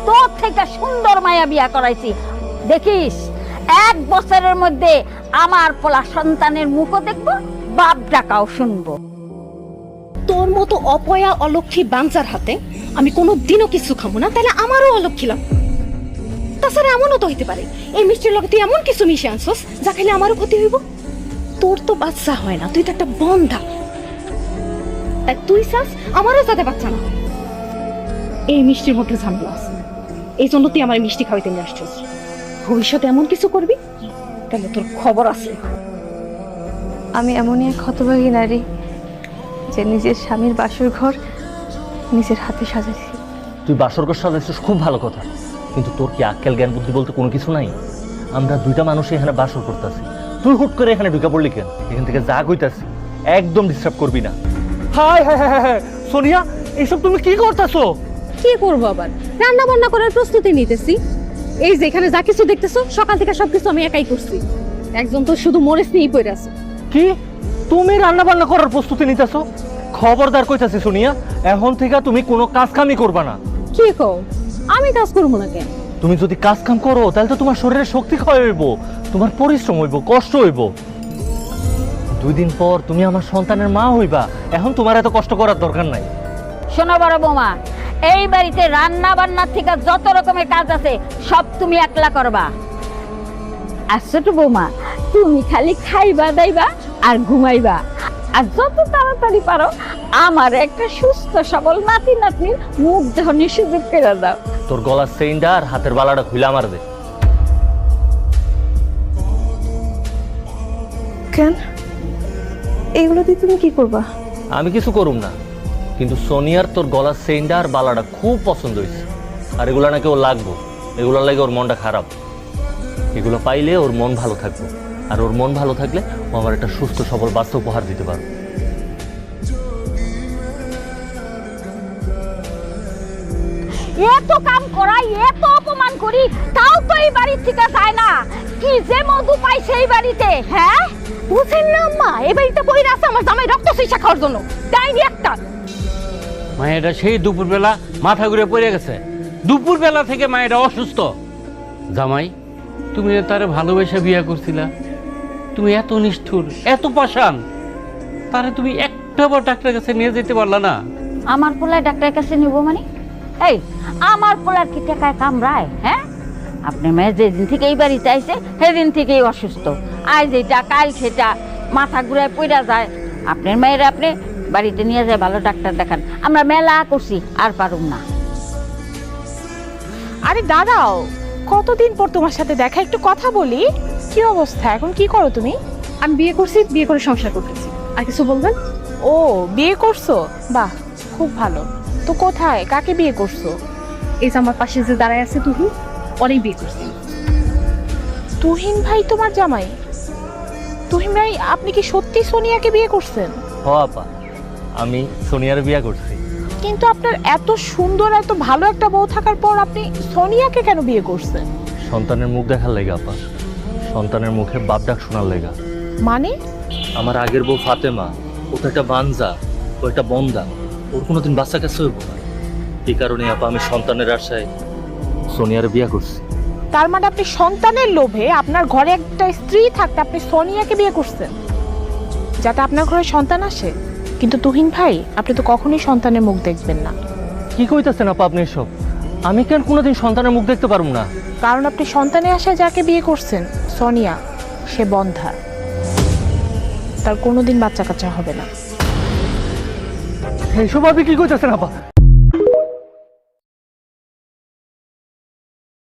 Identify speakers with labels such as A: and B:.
A: তোর থেকে সুন্দর মায়া বিয়া করাইছি। দেখিস 1 বছরের মধ্যে আমার পোলা সন্তানের মুখও দেখবো, বাপ ডাকাও শুনবো।
B: তোর মতো অপয়া অলক্ষী বাঞ্চার হাতে আমি কোনো দিনও কিছু খাবো না, তাহলে আমারও অলক্ষী লাগবে। তাছাড়া এমনও তো হইতে পারে এই মিষ্টির লগে তুই এমন কিছু মিশে আনছস যা খেলে আমারও ক্ষতি হইব। তোর তো বাচ্চা হয় না, তুই তো একটা বন্ধা, তাই তুই চাস আমারও যাতে বাচ্চা না হয়। এই মিষ্টির মধ্যে ঝামেলা আছে, এই জন্য তুই আমার মিষ্টি খাওয়াইতে নিয়ে আসছিস। ভবিষ্যতে এমন কিছু করবি তাহলে তোর খবর আছে।
C: আমি এমনই এক হতভাগী নারী যে নিজের স্বামীর বাসর ঘর নিজের হাতে সাজাইছি।
D: তুই বাসর ঘর সাজাইছিস, খুব ভালো কথা, কিন্তু তোর কি আক্কেল জ্ঞান বুদ্ধি বলতে কোনো কিছু নাই? আমরা দুইটা মানুষ এখানে বাসর করতেছি, তুই হুট করে এখানে ঢুকে পড়লি কেন? এখান থেকে যা কইতাছি একদম ডিস্টার্ব করবি না। High high high high Sonia, এইসব তুমি কি করতেছো?
B: কি করবো আবার? রান্না বান্না করার প্রস্তুতি নিতেছি। এই যে এখানে যা কিছু দেখতেছো সকাল থেকে সবকিছু আমি একাই করছি। একজন তো শুধু মরিচ নিয়েই পড়ে আছে।
D: কি তুমি রান্না বান্না করার প্রস্তুতি নিতেছো? খবরদার কইতাছি সোনিয়া, এখন থেকে তুমি কোনো কাজ কামই করবা না।
B: কি কও? আমি কাজ করবো না কেন?
D: তুমি যদি কাজ কাম করো তাহলে তো তোমার শরীরের শক্তি ক্ষয় হইব, তোমার পরিশ্রম হইব, কষ্ট হইব। 2 দিন পর তুমি আমার সন্তানের মা হইবা, এখন তোমার এত কষ্ট করার দরকার নাই।
A: শোনো বড় বৌমা, এই বাড়িতে রান্না বান্নার থেকে যত রকমের কাজ আছে সব তুমি একলা করবা। আর ছোট বৌমা, তুমি খালি খাইবা দাইবা আর ঘুমাইবা, আর যত তাড়াতাড়ি পারো আমার একটা সুস্থ সবল নাতি নাতনির মুখ দেখানোর সুযোগ করে দাও।
D: তোর গলার চেইনটা আর হাতের বালাটা খুলে আমার দে।
C: কেন? এইগুলো দিয়ে তুমি কি করবা?
D: আমি কিছু করুম না, কিন্তু সোনিয়ার তোর গলার চেইনটা আর বালাটা খুব পছন্দ হয়েছে, আর এগুলো নাকি ওর লাগবো। এগুলোর লাগে ওর মনটা খারাপ। এগুলো পাইলে ওর মন ভালো থাকবে, আর ওর মন ভালো থাকলে ও আমার একটা সুস্থ সবল বাচ্চা উপহার দিতে পারবে।
A: এত কাম করাই, এত অপমান করি, তাও তো এই বাড়ি থেকে যায় না। কি যে মধু পাই সেই বাড়িতে, হ্যাঁ?
B: বুঝেন না আম্মা, এই বাড়িতে পড়ে আছে আমার জামাই রক্ত চুষা খাওয়ার জন্য। ডাইনি একটা।
E: মায়েরা সেই দুপুরবেলা মাথা ঘুরে পড়ে গেছে। দুপুরবেলা থেকে মায়েরা অসুস্থ। জামাই, তুমি তারে ভালোবেসে বিয়ে করছিলা, তুমি এত নিষ্ঠুর, এত পাষাণ, তারে তুমি একটাবার ডাক্তারের কাছে নিয়ে যেতে পারলা না?
A: আমার পোলায় ডাক্তারের কাছে নিব মানে? এই আমার পোলার কি টাকায় কামড়ায়? হ্যাঁ, আপনার মেয়ে যেদিন থেকে এই বাড়িতে আইছে সেদিন থেকেই অসুস্থ। আজ এটা কাল সেটা, মাথা ঘুরায় পড়া যায়। আপনার মেয়ের আপনি বাড়িতে নিয়ে যায় ভালো ডাক্তার দেখান। আমরা মেলা করছি, আর পারুম না।
F: আরে দাঁড়াও, কতদিন পর তোমার সাথে দেখা, একটু কথা বলি। কি অবস্থা এখন, কি করো তুমি?
B: আমি বিয়ে করছি, বিয়ে করে সংসার করতেছি। আর কিছু বলবেন?
F: ও, বিয়ে করছো? বাহ, খুব ভালো। তো কোথায়, কাকে বিয়ে করছো?
B: এই যে আমার পাশে যে দাঁড়ায় আছে তুহিন, অনেক বিয়ে করছি।
F: তুহিন ভাই তোমার জামাই? তুহিন ভাই, আপনি কি সত্যি সোনিয়াকে বিয়ে করছেন?
D: হ আপা, আমি সোনিয়ার বিয়ে করছি।
F: কিন্তু আপনার এত সুন্দর, এত ভালো একটা বউ থাকার পর আপনি সোনিয়াকে কেন বিয়ে করছেন?
D: সন্তানের মুখ দেখার লেগা আপা, সন্তানের মুখে বাপ ডাক শোনার লেগা।
F: মানে?
D: আমার আগের বউ ফাতেমা, ও তো একটা বানজা, ও একটা বন্দা, ওর কোনোদিন বাচ্চা কাছে হইব না। এই কারণে আপা আমি সন্তানের আশায় সোনিয়ার বিয়ে করছি।
F: তার মানে আপনি সন্তানের লোভে, আপনার ঘরে একটা স্ত্রী থাকতে আপনি সোনিয়াকে বিয়ে করছেন যাতে আপনার ঘরে সন্তান আসে। কিন্তু তুহিন ভাই, আপনি তো কখনোই সন্তানের মুখ দেখবেন না।
D: কি কইতাছেন আপা আপনি এসব? আমি কেন কোনোদিন সন্তানের মুখ দেখতে পারবো না?
F: কারণ আপনি সন্তানের আশায় যাকে বিয়ে করছেন, সোনিয়া, সে বন্ধা, তার কোনোদিন বাচ্চা কাচ্চা হবে না।
D: এইসব আপনি কি কইতাছেন আপা?